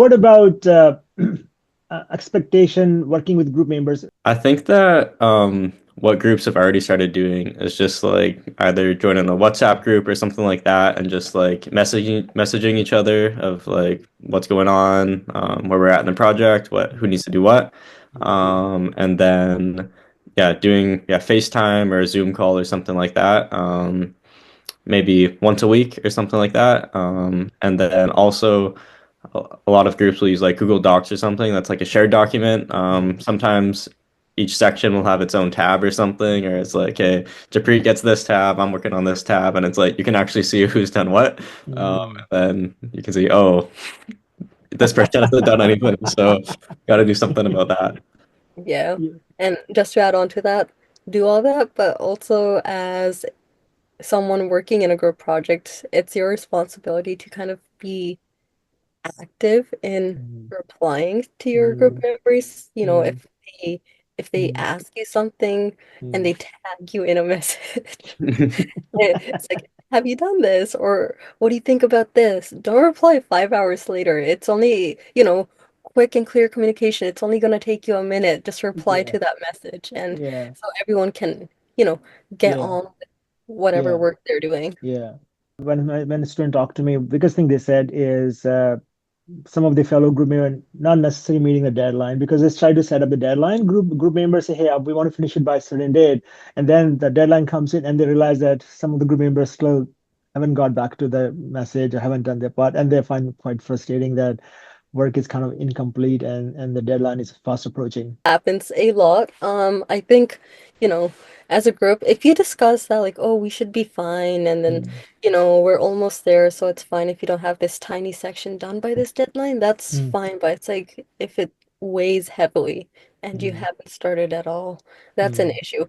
What about expectation working with group members? I think that what groups have already started doing is just like either joining a WhatsApp group or something like that and just like messaging each other of like what's going on, where we're at in the project, what who needs to do what. And then doing FaceTime or a Zoom call or something like that. Maybe once a week or something like that. And then also a lot of groups will use like Google Docs or something that's like a shared document. Sometimes each section will have its own tab or something, or it's like, hey, Japreet gets this tab, I'm working on this tab, and it's like you can actually see who's done what. Mm. And then you can see, oh, this person hasn't done anything, so got to do something about that. Yeah. Yeah. And just to add on to that, do all that, but also as someone working in a group project, it's your responsibility to kind of be active in Mm. replying to your group Mm. members. Mm. If they Mm. ask you something and Mm. they tag you in a message, it's like, have you done this? Or what do you think about this? Don't reply 5 hours later. It's only, quick and clear communication. It's only going to take you a minute. Just reply Yeah. to that message. And Yeah. so everyone can, you know, get Yeah. on with whatever Yeah. work they're doing. Yeah. When a student talked to me, biggest thing they said is some of the fellow group members not necessarily meeting the deadline because they try to set up the deadline. Group members say, "Hey, we want to finish it by a certain date," and then the deadline comes in, and they realize that some of the group members still haven't got back to the message or haven't done their part, and they find it quite frustrating that work is kind of incomplete and the deadline is fast approaching. Happens a lot. I think, you know, as a group, if you discuss that, like, oh, we should be fine, and then, Mm, we're almost there, so it's fine if you don't have this tiny section done by this deadline, that's mm, fine. But it's like if it weighs heavily and you mm, haven't started at all, that's an mm. issue.